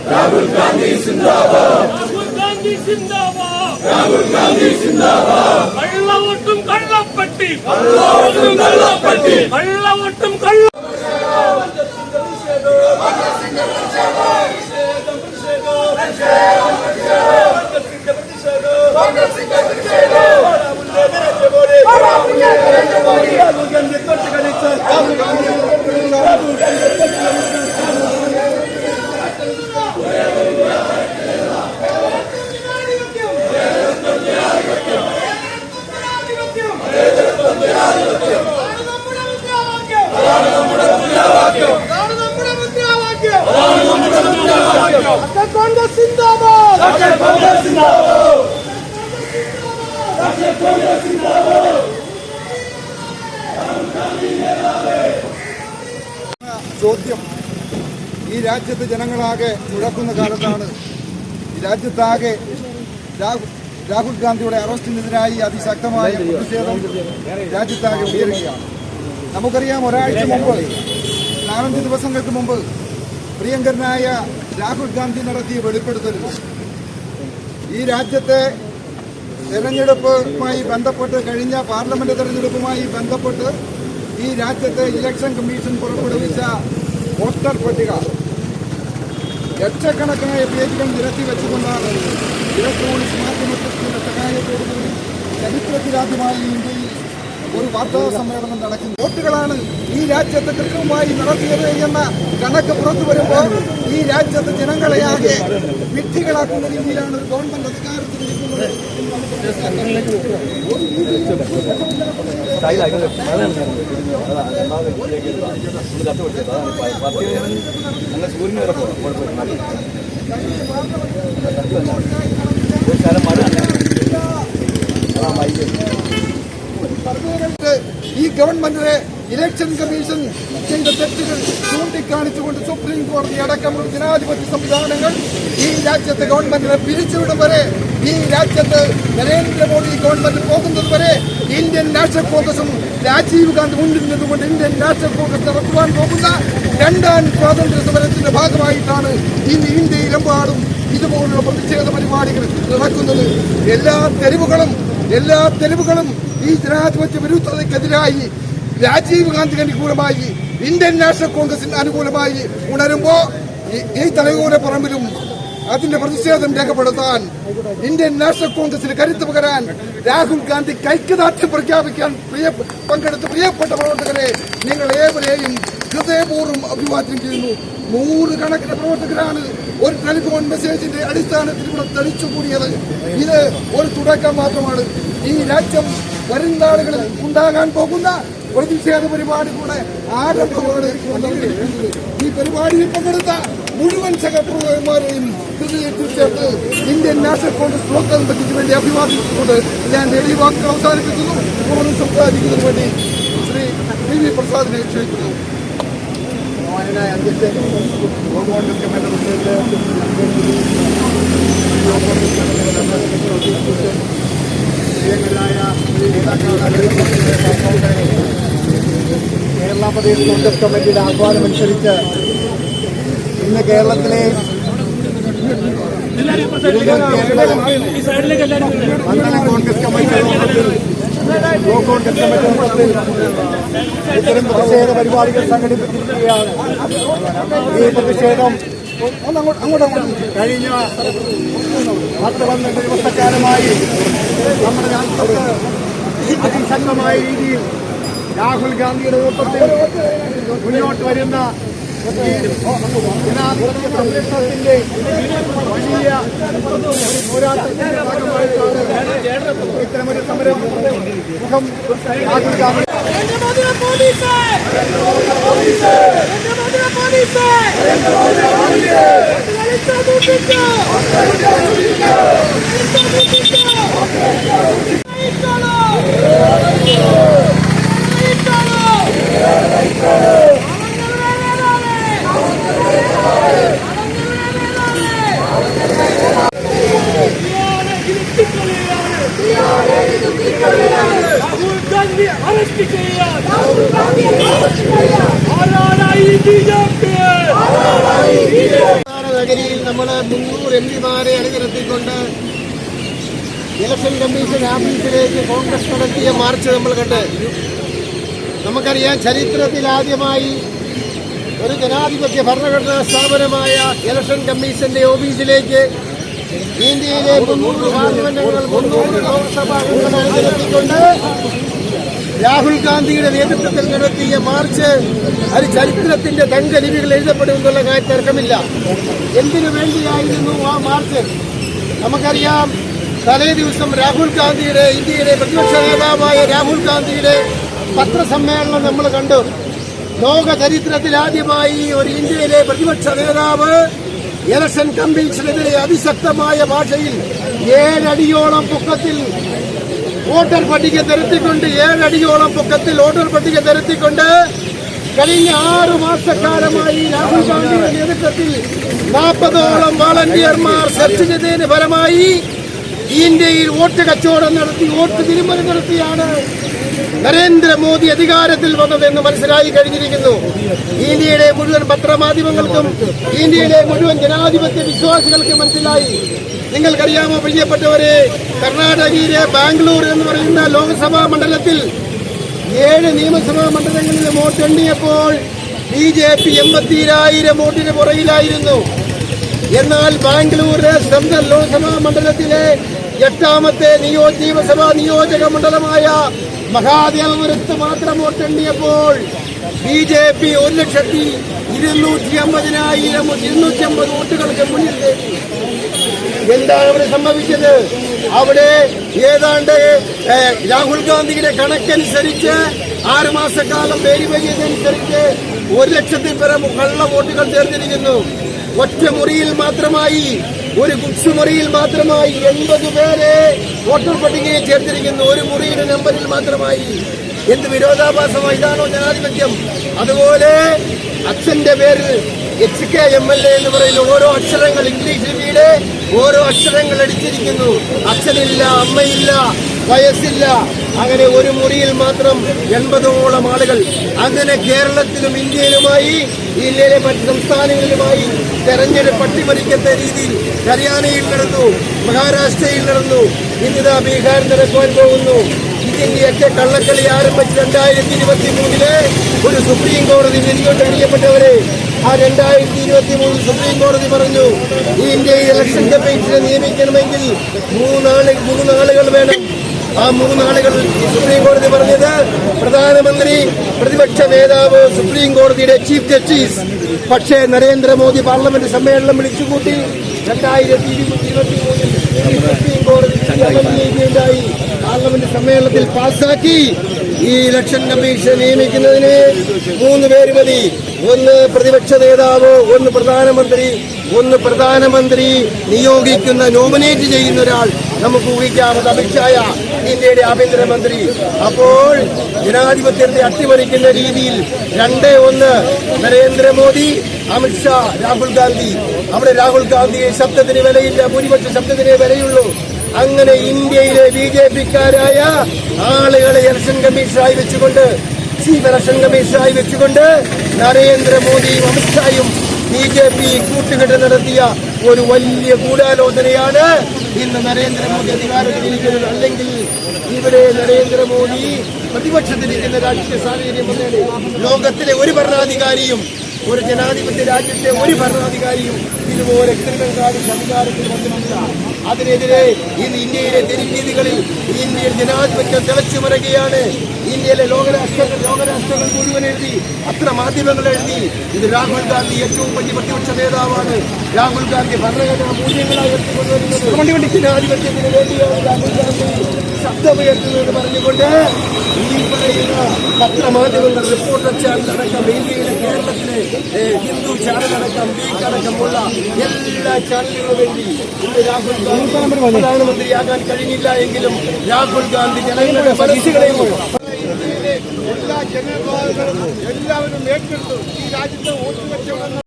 Rahul Gandhi Zindabad. Rahul Gandhi Zindabad. Rahul Gandhi Zindabad. Kallavottum Kallapatti. Kallavottum Kallapatti. Kallavottum Kallapatti. ചോദ്യം ഈ രാജ്യത്തെ ജനങ്ങളാകെ മുഴക്കുന്ന കാലത്താണ് ഈ രാജ്യത്താകെ രാഹുൽ ഗാന്ധിയുടെ അറസ്റ്റിനെതിരായി അതിശക്തമായ പ്രതിഷേധം രാജ്യത്താകെ ഉയരുകയാണ്. നമുക്കറിയാം, ഒരാഴ്ച മുമ്പ് 4-5 ദിവസങ്ങൾക്ക് മുമ്പ് പ്രിയങ്കരനായ രാഹുൽ ഗാന്ധി നടത്തിയ വെളിപ്പെടുത്തലുകൾ ഈ രാജ്യത്തെ തെരഞ്ഞെടുപ്പുമായി ബന്ധപ്പെട്ട്, കഴിഞ്ഞ പാർലമെന്റ് തെരഞ്ഞെടുപ്പുമായി ബന്ധപ്പെട്ട് ഈ രാജ്യത്തെ ഇലക്ഷൻ കമ്മീഷൻ പുറപ്പെടുവിച്ച വോട്ടർ പട്ടിക ലക്ഷക്കണക്കായ പേജുകൾ നിരത്തി വെച്ചുകൊണ്ടാണ് ഇലക്ട്രോണിക്സ് മാധ്യമത്തിന്റെ സഹായത്തോടുകൂടി ചരിത്രത്തിലാദ്യമായി ഇന്ത്യയിൽ ഒരു വാർത്താ സമ്മേളനം നടക്കുന്നു. വോട്ടുകളാണ് ഈ രാജ്യത്ത് കൃത്യമായി നടത്തിയത് എന്ന കണക്ക് പുറത്തു വരുമ്പോൾ ഈ രാജ്യത്തെ ജനങ്ങളെയാകെ വിഡ്ഢികളാക്കുന്ന രീതിയിലാണ് ഒരു ഗവൺമെന്റ് അധികാരത്തിൽ ഇരിക്കുന്നത്. ഈ ഗവൺമെന്റിനെ ഇലക്ഷൻ കമ്മീഷൻ ചെയ്ത തെറ്റുകൾ ചൂണ്ടിക്കാണിച്ചുകൊണ്ട് സുപ്രീം കോടതി അടക്കമുള്ള ജനാധിപത്യ സംവിധാനങ്ങൾ ഈ രാജ്യത്തെ ഗവൺമെന്റിനെ പിരിച്ചുവിടും വരെ, ഈ രാജ്യത്ത് നരേന്ദ്രമോദി ഗവൺമെന്റ് പോകുന്നത് വരെ ഇന്ത്യൻ നാഷണൽ കോൺഗ്രസും രാജീവ് ഗാന്ധി മുന്നിൽ നിന്നുകൊണ്ട് ഇന്ത്യൻ നാഷണൽ കോൺഗ്രസ് നടത്തുവാൻ പോകുന്ന രണ്ടാം സ്വാതന്ത്ര്യ സമരത്തിന്റെ ഭാഗമായിട്ടാണ് ഇന്ന് ഇന്ത്യയിലെമ്പാടും ഇതുപോലുള്ള പ്രതിഷേധ പരിപാടികൾ നടക്കുന്നത്. എല്ലാ തെരുവുകളും ഈ ജനാധിപത്യ വിരുദ്ധതയ്ക്കെതിരായി, രാജീവ് ഗാന്ധിക്ക് അനുകൂലമായി, ഇന്ത്യൻ നാഷണൽ കോൺഗ്രസിന് അനുകൂലമായി ഉണരുമ്പോ ഈ തലയോല പറമ്പിലും അതിന്റെ പ്രതിഷേധം രേഖപ്പെടുത്താൻ, ഇന്ത്യൻ നാഷണൽ കോൺഗ്രസിന് കരുത്ത് പകരാൻ, രാഹുൽ ഗാന്ധി ഐക്യദാർഢ്യം പ്രഖ്യാപിക്കാൻ പങ്കെടുത്ത പ്രിയപ്പെട്ട പ്രവർത്തകരെ നിങ്ങൾ ഏവരെയും ഹൃദയപൂർവ്വം അഭിവാദ്യം ചെയ്യുന്നു. 100 കണക്കിന് പ്രവർത്തകരാണ് ഒരു ടെലിഫോൺ മെസ്സേജിന്റെ അടിസ്ഥാനത്തിൽ ഇവിടെ തളിച്ചുകൂടിയത്. ഇത് ഒരു തുടക്കം മാത്രമാണ്. ഈ രാജ്യം വരും നാളുകളിൽ ഉണ്ടാകാൻ പോകുന്ന പ്രതിഷേധ പരിപാടികളുടെ ആരംഭമാണ്. ഈ പരിപാടിയിൽ പങ്കെടുത്ത മുഴുവൻ സഹപ്രവർത്തകന്മാരെയും ഹൃദയത്തിൽ ചേർത്ത് ഇന്ത്യൻ നാഷണൽ കോൺഗ്രസ് ലോക്കൽ കമ്മിറ്റിക്ക് വേണ്ടി അഭിവാദിച്ചുകൊണ്ട് ഞാൻ ഈ വാക്കുകൾ അവസാനിപ്പിക്കുന്നു. ഫോണിൽ സംസാരിക്കുന്നതിന് വേണ്ടി ശ്രീ പി വി പ്രസാദിനെ ക്ഷണിക്കുന്നു. അധ്യക്ഷൻ കോൺഗ്രസ് കമ്മിറ്റി കേരള പ്രദേശ് കോൺഗ്രസ് കമ്മിറ്റിയുടെ ആഹ്വാനമനുസരിച്ച് ഇന്ന് കേരളത്തിലെ മണ്ഡലം കോൺഗ്രസ് കമ്മിറ്റി കോൺഗ്രസ് കമ്മിറ്റി ഇത്തരം പ്രതിഷേധ പരിപാടികൾ സംഘടിപ്പിച്ചിരിക്കുകയാണ്. ഈ പ്രതിഷേധം കഴിഞ്ഞ 10-12 ദിവസക്കാലമായി നമ്മുടെ രാജ്യത്ത് അതിശക്തമായ രീതിയിൽ രാഹുൽ ഗാന്ധിയുടെ നേതൃത്വത്തിൽ മുന്നോട്ട് വരുന്ന സംരക്ഷണത്തിന്റെ വലിയ പോരാട്ടത്തിന്റെ ഭാഗമായിട്ടാണ് ഇത്തരമൊരു സമരം മുഖം രാഹുൽ ഗാന്ധി രാഹുൽ ഗാന്ധി അറസ്റ്റ് ചെയ്യാൻ ആരാടായി ബിജെപി നഗരിയിൽ നമ്മൾ 300 എംപിമാരെ അണിനിരത്തിക്കൊണ്ട് ഇലക്ഷൻ കമ്മീഷൻ ഓഫീസിലേക്ക് കോൺഗ്രസ് നടത്തിയ മാർച്ച് നമ്മൾ കണ്ട്. നമുക്കറിയാം, ചരിത്രത്തിൽ ആദ്യമായി ഒരു ജനാധിപത്യ ഭരണഘടനാ സ്ഥാപനമായ ഇലക്ഷൻ കമ്മീഷന്റെ ഓഫീസിലേക്ക് ഇന്ത്യയിലെ 300 പാർലമെന്റുകൾ 300 ലോക്സഭാ അംഗങ്ങളെ അണിനിരത്തിക്കൊണ്ട് രാഹുൽ ഗാന്ധിയുടെ നേതൃത്വത്തിൽ നടത്തിയ മാർച്ച് അത് ചരിത്രത്തിന്റെ തങ്കലിപികൾ എഴുതപ്പെടുമെന്നുള്ള കാര്യം തർക്കമില്ല. എന്തിനു വേണ്ടിയായിരുന്നു ആ മാർച്ച്? നമുക്കറിയാം, തലേ ദിവസം രാഹുൽ ഗാന്ധിയുടെ, ഇന്ത്യയുടെ പ്രതിപക്ഷ നേതാവായ രാഹുൽ ഗാന്ധിയുടെ പത്രസമ്മേളനം നമ്മൾ കണ്ടു. ലോക ചരിത്രത്തിൽ ആദ്യമായി ഒരു ഇന്ത്യയിലെ പ്രതിപക്ഷ നേതാവ് ഇലക്ഷൻ കമ്മീഷനെതിരെ അതിശക്തമായ ഭാഷയിൽ 7 അടിയോളം പൊക്കത്തിൽ വോട്ടർ പട്ടിക തിരുത്തിക്കൊണ്ട് 7 അടിയോളം പൊക്കത്തിൽ വോട്ടർ പട്ടിക തിരുത്തിക്കൊണ്ട് കഴിഞ്ഞ 6 മാസക്കാലമായി രാഹുൽ ഗാന്ധിയുടെ നേതൃത്വത്തിൽ 40ഓളം വാളണ്ടിയർമാർ സെർച്ച് ചെയ്തതിന് ഫലമായി ഇന്ത്യയിൽ വോട്ട് കച്ചവടം നടത്തി, വോട്ട് തിരിമറി നടത്തിയാണ് നരേന്ദ്രമോദി അധികാരത്തിൽ വന്നതെന്ന് മനസ്സിലായി കഴിഞ്ഞിരിക്കുന്നു. ഇന്ത്യയുടെ മുഴുവൻ പത്രമാധ്യമങ്ങൾക്കും ഇന്ത്യയിലെ മുഴുവൻ ജനാധിപത്യ വിശ്വാസികൾക്കും മനസ്സിലായി. നിങ്ങൾക്കറിയാമോ പ്രിയപ്പെട്ടവരെ, കർണാടകയിലെ ബാംഗ്ലൂർ എന്ന് പറയുന്ന ലോക്സഭാ മണ്ഡലത്തിൽ 7 നിയമസഭാ മണ്ഡലങ്ങളിൽ വോട്ടെണ്ണിയപ്പോൾ BJP 80,000 വോട്ടിന് പുറകിലായിരുന്നു. എന്നാൽ ബാംഗ്ലൂര് സെൻട്രൽ ലോക്സഭാ മണ്ഡലത്തിലെ 8ാമത്തെ നിയമസഭാ നിയോജക മണ്ഡലമായ മഹാദേവപുരത്ത് മാത്രം വോട്ടെണ്ണിയപ്പോൾ BJP 1,250,250 വോട്ടുകൾക്ക് മുന്നിൽ. എന്താണ് അവിടെ സംഭവിച്ചത്? അവിടെ ഏതാണ്ട് രാഹുൽ ഗാന്ധിയുടെ കണക്കനുസരിച്ച് 6 മാസക്കാലം പേരുപരിയതനുസരിച്ച് 1,00,000 പേരെ കള്ള വോട്ടുകൾ ചേർന്നിരിക്കുന്നു. ഒറ്റ മുറിയിൽ മാത്രമായി, ഒരു കുച്ചുമുറിയിൽ മാത്രമായി 80 പേരെ വോട്ടർ പട്ടികയിൽ ചേർത്തിരിക്കുന്നു. ഒരു മുറിയുടെ നമ്പറിൽ മാത്രമായി. എന്ത് വിരോധാഭാസമായി! ഇതാണോ ജനാധിപത്യം? അതുപോലെ അച്ഛന്റെ പേരിൽ HK MLA എന്ന് പറയുന്ന ഓരോ അക്ഷരങ്ങൾ, ഇംഗ്ലീഷ് ലിപിയുടെ ഓരോ അക്ഷരങ്ങൾ അടിച്ചിരിക്കുന്നു. അച്ഛനില്ല, അമ്മയില്ല, വയസ്സില്ല. അങ്ങനെ ഒരു മുറിയിൽ മാത്രം 80ഓളം ആളുകൾ. അങ്ങനെ കേരളത്തിലും ഇന്ത്യയിലുമായി, ഇന്ത്യയിലെ മറ്റ് സംസ്ഥാനങ്ങളിലുമായി തെരഞ്ഞെടുപ്പ് അട്ടിമറിക്കത്ത രീതിയിൽ ഹരിയാനയിൽ നടന്നു, മഹാരാഷ്ട്രയിൽ നടന്നു, ഇന്നിതാ ബീഹാർ നടക്കുവാൻ പോകുന്നു. ഇതിന്റെയൊക്കെ കള്ളക്കളി ആരംഭിച്ച് 2023 ഒരു സുപ്രീം കോടതി വിധികൊണ്ട് അറിയപ്പെട്ടവരെ. ആ 2023 സുപ്രീം കോടതി പറഞ്ഞു, ഈ ഇന്ത്യയിൽ ഇലക്ഷൻ കമ്മീഷനെ നിയമിക്കണമെങ്കിൽ 3 ആളുകൾ വേണം. ആ 3 ആളുകൾ സുപ്രീം കോടതി പറഞ്ഞത് പ്രധാനമന്ത്രി, പ്രതിപക്ഷ നേതാവ്, സുപ്രീം കോടതിയുടെ ചീഫ് ജസ്റ്റിസ്. പക്ഷേ നരേന്ദ്രമോദി പാർലമെന്റ് സമ്മേളനം വിളിച്ചുകൂട്ടി 2023 സുപ്രീം കോടതി ഉണ്ടായി. പാർലമെന്റ് സമ്മേളനത്തിൽ പാസാക്കി ഈ ഇലക്ഷൻ കമ്മീഷൻ നിയമിക്കുന്നതിന് 3 പേര് മതി. ഒന്ന് പ്രതിപക്ഷ നേതാവ്, ഒന്ന് പ്രധാനമന്ത്രി നിയോഗിക്കുന്ന, നോമിനേറ്റ് ചെയ്യുന്ന ഒരാൾ. നമുക്ക് ഊഹിക്കാമത് അമിത്ഷായ, ഇന്ത്യയുടെ ആഭ്യന്തരമന്ത്രി. അപ്പോൾ ജനാധിപത്യത്തെ അട്ടിമറിക്കുന്ന രീതിയിൽ 2-1 നരേന്ദ്രമോദി, അമിത്ഷാ, രാഹുൽ ഗാന്ധി. അവിടെ രാഹുൽ ഗാന്ധിയെ ശബ്ദത്തിന് വിലയില്ല, ഭൂരിപക്ഷ ശബ്ദത്തിനേ വിലയുള്ളൂ. അങ്ങനെ ഇന്ത്യയിലെ BJP-ക്കാരായ ആളുകളെ ഇലക്ഷൻ കമ്മീഷനായി വെച്ചുകൊണ്ട്, ചീഫ് ഇലക്ഷൻ കമ്മീഷനായി വെച്ചുകൊണ്ട് നരേന്ദ്രമോദിയും അമിത്ഷായും BJP കൂട്ടുകെട്ട് നടത്തിയ ഒരു വലിയ ഗൂഢാലോചനയാണ് ഇന്ന് നരേന്ദ്രമോദി അധികാരത്തിലിരിക്കുന്നത്. അല്ലെങ്കിൽ ഇവിടെ നരേന്ദ്രമോദി പ്രതിപക്ഷത്തിരിക്കുന്ന രാഷ്ട്രീയ സാഹചര്യം വന്നേനെ. ലോകത്തിലെ ഒരു ഭരണാധികാരിയും, ഒരു ജനാധിപത്യ രാജ്യത്തെ ഒരു ഭരണാധികാരിയും ഇതുപോലെ ക്രിമിനൽ അധികാരത്തിൽ വന്നിട്ടില്ല. അതിനെതിരെ ഇന്ന് ഇന്ത്യയിലെ തെരുവീതികളിൽ ഇന്ത്യൻ ജനാധിപത്യം തിളച്ചു മറയുകയാണ്. ഇന്ത്യയിലെ ലോകരാഷ്ട്രങ്ങൾ മുഴുവൻ എഴുതി, അത്ര മാധ്യമങ്ങൾ എഴുതി. ഇത് രാഹുൽ ഗാന്ധി ഏറ്റവും വലിയ പ്രതിപക്ഷ നേതാവാണ്. രാഹുൽ ഗാന്ധി ഭരണഘടനാ മൂല്യങ്ങളായി ഉയർത്തിക്കൊണ്ടുവരുന്നത് ജനാധിപത്യത്തിന് വേണ്ടിയാണ് രാഹുൽ ഗാന്ധി ശബ്ദമുയർത്തുന്നത് പറഞ്ഞുകൊണ്ട് ഈ പറയുന്ന പത്രമാധ്യമങ്ങൾ, റിപ്പോർട്ടർ ചാനലടക്കം, ഇന്ത്യയിലെ കേരളത്തിലെ ഹിന്ദു ചാനലടക്കം, അടക്കമുള്ള എല്ലാ ചാനലുകളും വേണ്ടി ഇന്ന് രാഹുൽ ഗാന്ധി പ്രധാനമന്ത്രിയാകാൻ കഴിഞ്ഞില്ല എങ്കിലും രാഹുൽ ഗാന്ധി ജനങ്ങളുടെ മനസ്സുകളെയും എല്ലാ ജനവിഭാഗങ്ങളും എല്ലാവരും ഏറ്റെടുത്തു. ഈ രാജ്യത്തെ വോട്ട് വെച്ച